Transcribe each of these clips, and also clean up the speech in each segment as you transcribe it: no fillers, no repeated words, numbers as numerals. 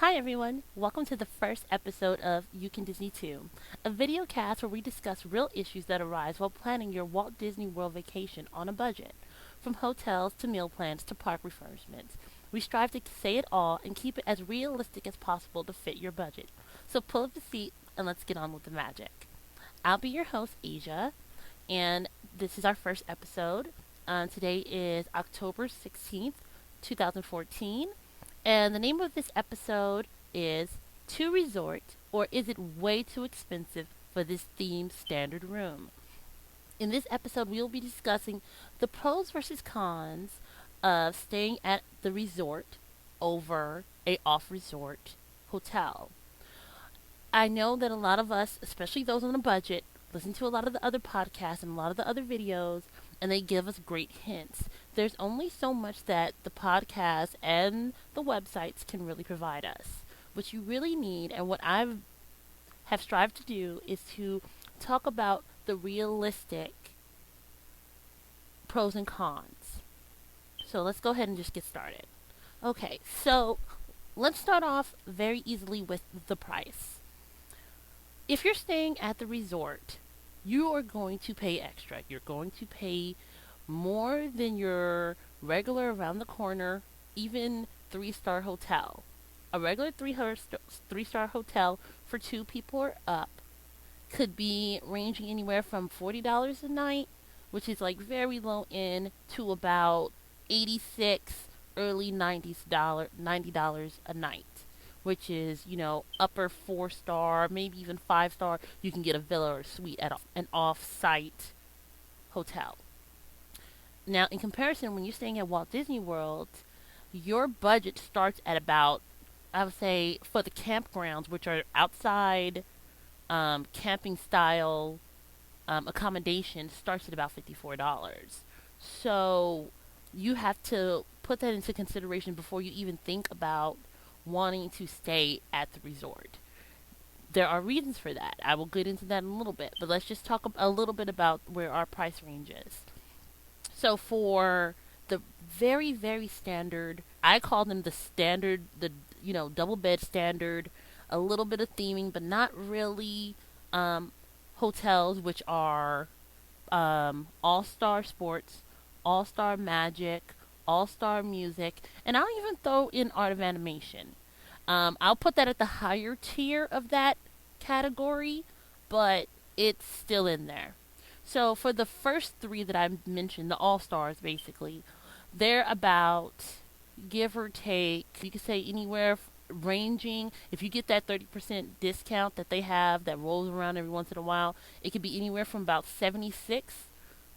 Hi everyone, welcome to the first episode of You Can Disney Too, a video cast where we discuss real issues that arise while planning your Walt Disney World vacation on a budget. From hotels to meal plans to park refreshments, we strive to say it all and keep it as realistic as possible to fit your budget. So pull up a seat and let's get on with the magic. I'll be your host, Asia, and this is our first episode. Today is October 16th, 2014. And the name of this episode is To Resort, or Is It Way Too Expensive for This Themed Standard Room? In this episode, we will be discussing the pros versus cons of staying at the resort over a off-resort hotel. I know that a lot of us, especially those on a budget, listen to a lot of the other podcasts and a lot of the other videos, and they give us great hints. There's only so much that the podcast and the websites can really provide us. What you really need, and what I have strived to do, is to talk about the realistic pros and cons. So let's go ahead and just get started. Okay, so let's start off very easily with the price. If you're staying at the resort, you are going to pay extra. You're going to pay more than your regular around the corner, even three-star hotel. A regular three-star hotel for two people or up could be ranging anywhere from $40 a night, which is like very low end, to about 86, early $90 a night, which is, upper 4-star, maybe even 5-star. You can get a villa or a suite at an off-site hotel. Now, in comparison, when you're staying at Walt Disney World, your budget starts at about, I would say, for the campgrounds, which are outside camping style accommodation, starts at about $54. So you have to put that into consideration before you even think about wanting to stay at the resort. There are reasons for that. I will get into that in a little bit, but let's just talk a little bit about where our price range is. So for the very, very standard, I call them the standard, double bed standard, a little bit of theming, but not really hotels, which are All-Star Sports, All-Star Magic, All-Star Music, and I'll even throw in Art of Animation. I'll put that at the higher tier of that category, but it's still in there. So for the first three that I mentioned, the All-Stars basically, they're about, give or take, you could say anywhere ranging, if you get that 30% discount that they have that rolls around every once in a while, it could be anywhere from about 76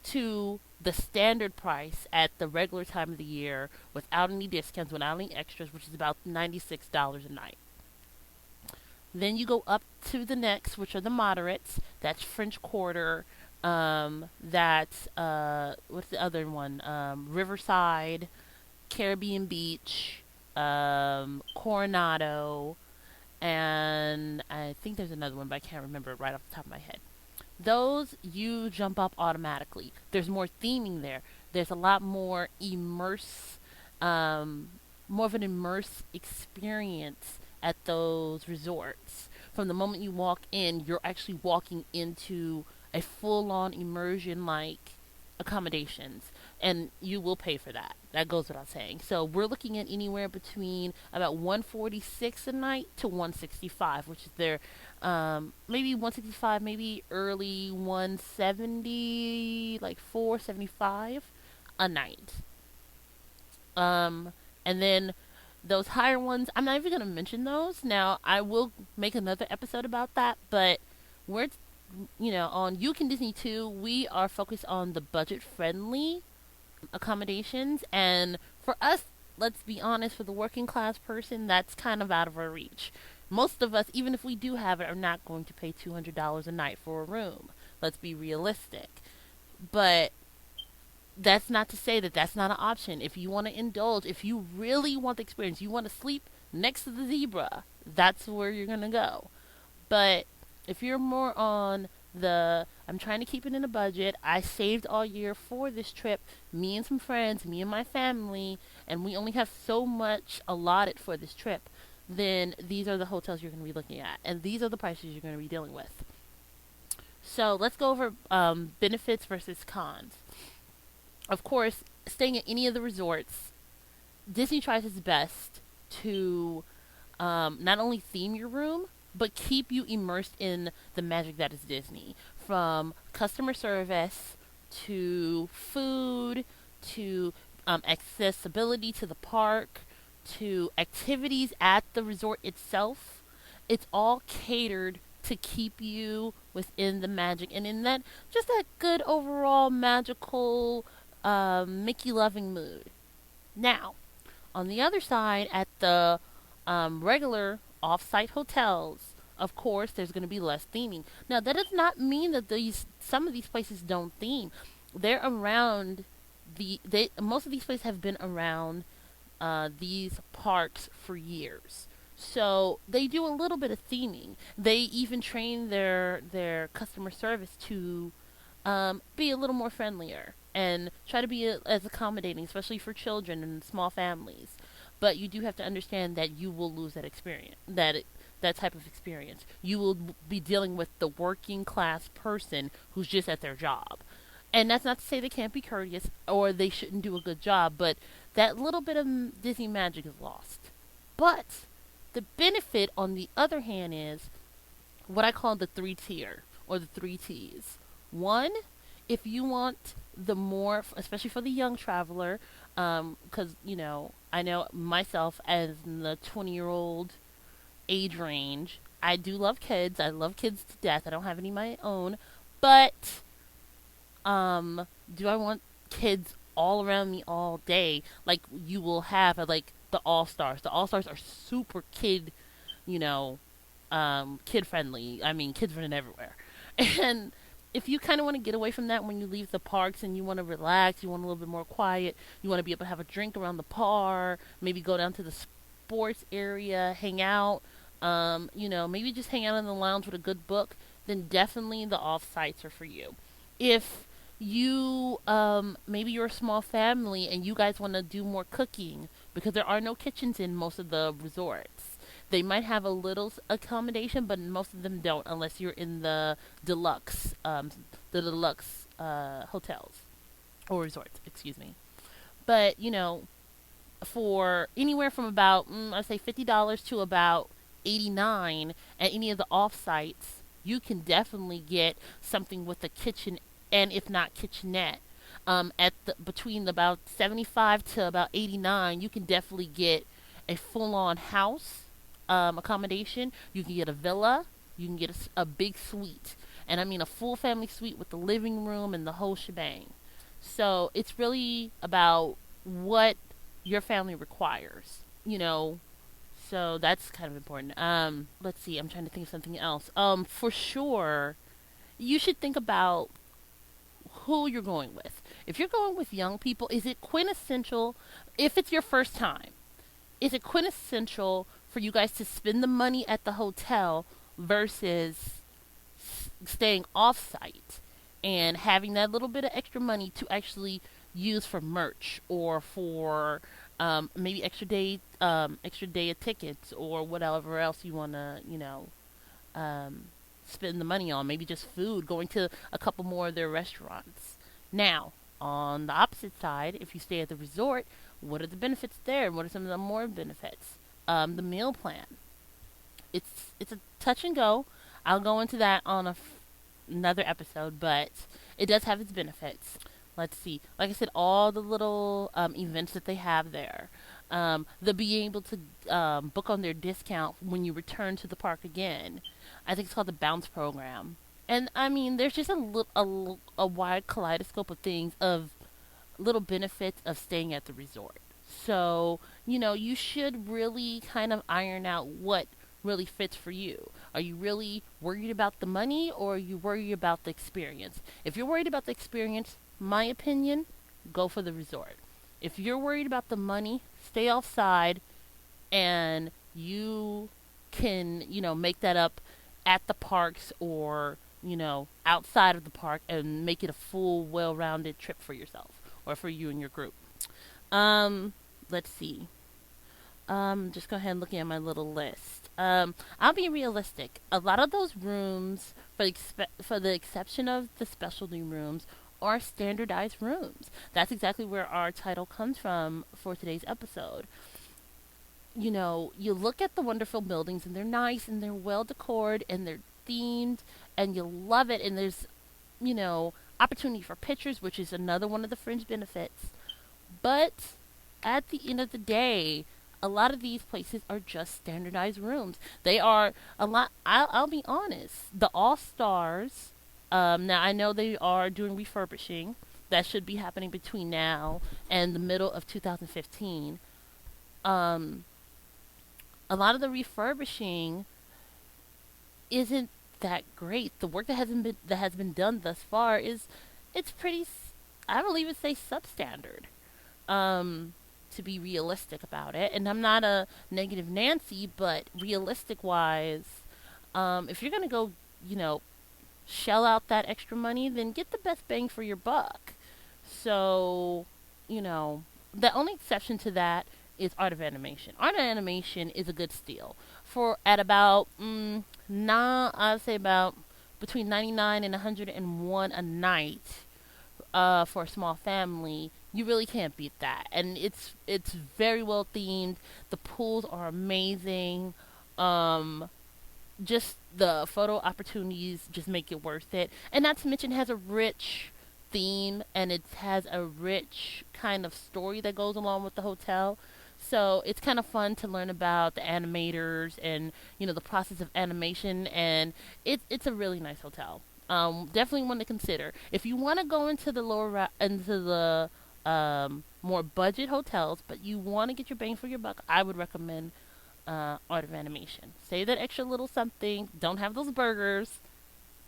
to the standard price at the regular time of the year without any discounts, without any extras, which is about $96 a night. Then you go up to the next, which are the moderates. That's French Quarter. That's what's the other one? Riverside, Caribbean Beach, Coronado, and I think there's another one, but I can't remember it right off the top of my head. Those you jump up automatically. There's more theming there. There's a lot more more of an immerse experience at those resorts. From the moment you walk in, you're actually walking into a full-on immersion like accommodations, and you will pay for that. That goes without saying. So we're looking at anywhere between about 146 a night to 165, which is their maybe 165, maybe early 170, like 475 a night. And then those higher ones, I'm not even going to mention those. Now, I will make another episode about that, but we're, on You Can Disney Too, we are focused on the budget-friendly accommodations, and for us, let's be honest, for the working class person, that's kind of out of our reach. Most of us, even if we do have it, are not going to pay $200 a night for a room. Let's be realistic. But that's not to say that that's not an option. If you want to indulge, if you really want the experience, you want to sleep next to the zebra, that's where you're going to go. But if you're more on I'm trying to keep it in a budget, I saved all year for this trip, me and some friends, me and my family, and we only have so much allotted for this trip, then these are the hotels you're going to be looking at, and these are the prices you're going to be dealing with. So let's go over benefits versus cons. Of course, staying at any of the resorts, Disney tries its best to not only theme your room, but keep you immersed in the magic that is Disney. From customer service to food to accessibility to the park to activities at the resort itself. It's all catered to keep you within the magic and in that just that good overall magical Mickey loving mood. Now, on the other side, at the regular off-site hotels, of course, there's going to be less theming. Now, that does not mean that these some of these places don't theme. They're around most of these places have been around these parks for years. So they do a little bit of theming. They even train their customer service to be a little more friendlier and try to be as accommodating, especially for children and small families. But you do have to understand that you will lose that experience, that type of experience. You will be dealing with the working class person who's just at their job. And that's not to say they can't be courteous or they shouldn't do a good job, but that little bit of Disney magic is lost. But the benefit, on the other hand, is what I call the three tier or the three T's. One, if you want the more, especially for the young traveler, because I know myself as the 20-year-old age range, I do love kids. I love kids to death. I don't have any of my own, but do I want kids all around me all day like you will have at like the All Stars? The All Stars are super you know, kid friendly. I mean, kids running everywhere. And if you kind of want to get away from that when you leave the parks and you want to relax, you want a little bit more quiet, you want to be able to have a drink around the par, maybe go down to the sports area, hang out, maybe just hang out in the lounge with a good book, then definitely the off sites are for you. If you maybe you're a small family and you guys want to do more cooking because there are no kitchens in most of the resorts. They might have a little accommodation, but most of them don't unless you're in the deluxe hotels or resorts, excuse me. But for anywhere from about I'd say $50 to about 89 at any of the off sites, you can definitely get something with a kitchen and if not kitchenette. At between about 75 to about 89, you can definitely get a full-on house accommodation. You can get a villa. You can get a big suite, and I mean a full family suite with the living room and the whole shebang. So it's really about what your family requires. So that's kind of important. Let's see. I'm trying to think of something else. For sure, you should think about who you're going with. If you're going with young people, is it quintessential, if it's your first time, is it quintessential for you guys to spend the money at the hotel versus staying off site and having that little bit of extra money to actually use for merch or for maybe extra day of tickets or whatever else you want to, spend the money on, maybe just food, going to a couple more of their restaurants. Now, on the opposite side, if you stay at the resort, what are the benefits there? What are some of the more benefits? The meal plan. It's a touch and go. I'll go into that on another episode, but it does have its benefits. Let's see. Like I said, all the little events that they have there. They'll be able to book on their discount when you return to the park again. I think it's called the Bounce Program. And I mean, there's just a wide kaleidoscope of things, of little benefits of staying at the resort. So, you should really kind of iron out what really fits for you. Are you really worried about the money or are you worried about the experience? If you're worried about the experience, my opinion, go for the resort. If you're worried about the money, stay offside and you can, make that up at the parks or, outside of the park and make it a full, well-rounded trip for yourself or for you and your group. Let's see. Just go ahead and looking at my little list. I'll be realistic. A lot of those rooms, for the exception of the specialty rooms, are standardized rooms. That's exactly where our title comes from for today's episode. You know, you look at the wonderful buildings and they're nice and they're well decorated and they're themed and you love it, and there's, you know, opportunity for pictures, which is another one of the fringe benefits. But at the end of the day, a lot of these places are just standardized rooms. They are a lot. I'll be honest. The All Stars. Now I know they are doing refurbishing. That should be happening between now and the middle of 2015. Um, a lot of the refurbishing isn't that great. The work that has been done thus far is it's pretty. I will even say substandard. Um, to be realistic about it, and I'm not a negative Nancy, but realistic wise, if you're gonna go, you know, shell out that extra money, then get the best bang for your buck. So, you know, the only exception to that is art of animation. Art of animation is a good steal for at about I'd say about between 99 and 101 a night for a small family. You really can't beat that, and it's very well themed. The pools are amazing. Um, just the photo opportunities just make it worth it, and not to mention it has a rich theme and it has a rich kind of story that goes along with the hotel. So it's kind of fun to learn about the animators and, you know, the process of animation, and it's a really nice hotel. Definitely one to consider if you want to go into the into the more budget hotels, but you want to get your bang for your buck. I would recommend Art of Animation. Save that extra little something. Don't have those burgers,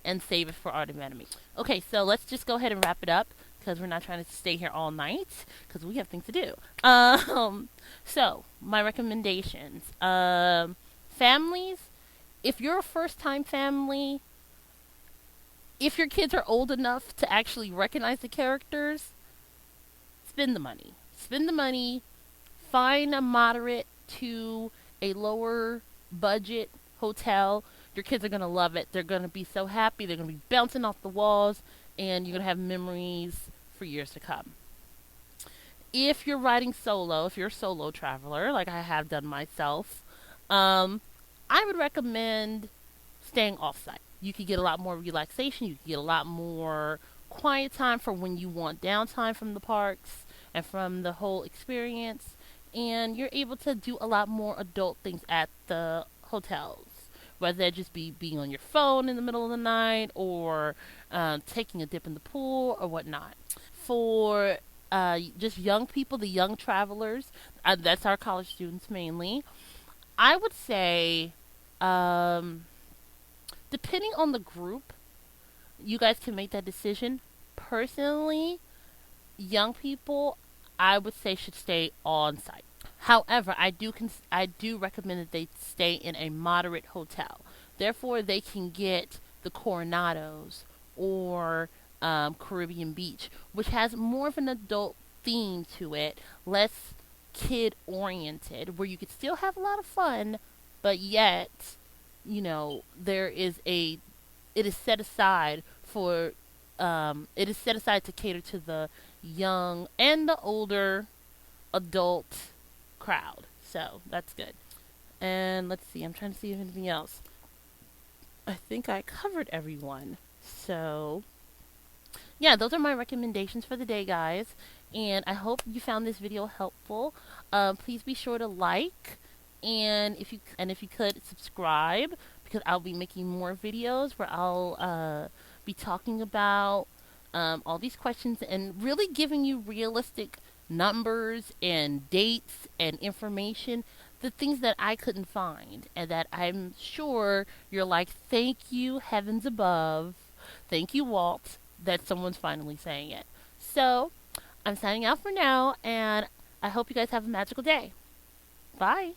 and save it for Art of Animation. Okay, so let's just go ahead and wrap it up because we're not trying to stay here all night because we have things to do. So my recommendations: families. If you're a first-time family, if your kids are old enough to actually recognize the characters, spend the money. Spend the money. Find a moderate to a lower budget hotel. Your kids are going to love it. They're going to be so happy. They're going to be bouncing off the walls, and you're going to have memories for years to come. If you're riding solo, if you're a solo traveler, like I have done myself, I would recommend staying off-site. You could get a lot more relaxation. You could get a lot more quiet time for when you want downtime from the parks and from the whole experience. And you're able to do a lot more adult things at the hotels, whether that just be being on your phone in the middle of the night or taking a dip in the pool or whatnot. For just young people, the young travelers, that's our college students mainly, I would say, depending on the group, you guys can make that decision. Personally, young people, I would say should stay on site. However, I do recommend that they stay in a moderate hotel. Therefore, they can get the Coronados or Caribbean Beach, which has more of an adult theme to it, less kid oriented, where you could still have a lot of fun, but yet, you know, it is set aside for it is set aside to cater to the young and the older adult crowd. So that's good. And let's see, I'm trying to see if anything else. I think I covered everyone. So yeah, those are my recommendations for the day, guys. And I hope you found this video helpful. Please be sure to like, and if you could subscribe, because I'll be making more videos where I'll be talking about all these questions and really giving you realistic numbers and dates and information, the things that I couldn't find, and that I'm sure you're like, thank you, heavens above, thank you, Walt, that someone's finally saying it. So I'm signing out for now, and I hope you guys have a magical day. Bye.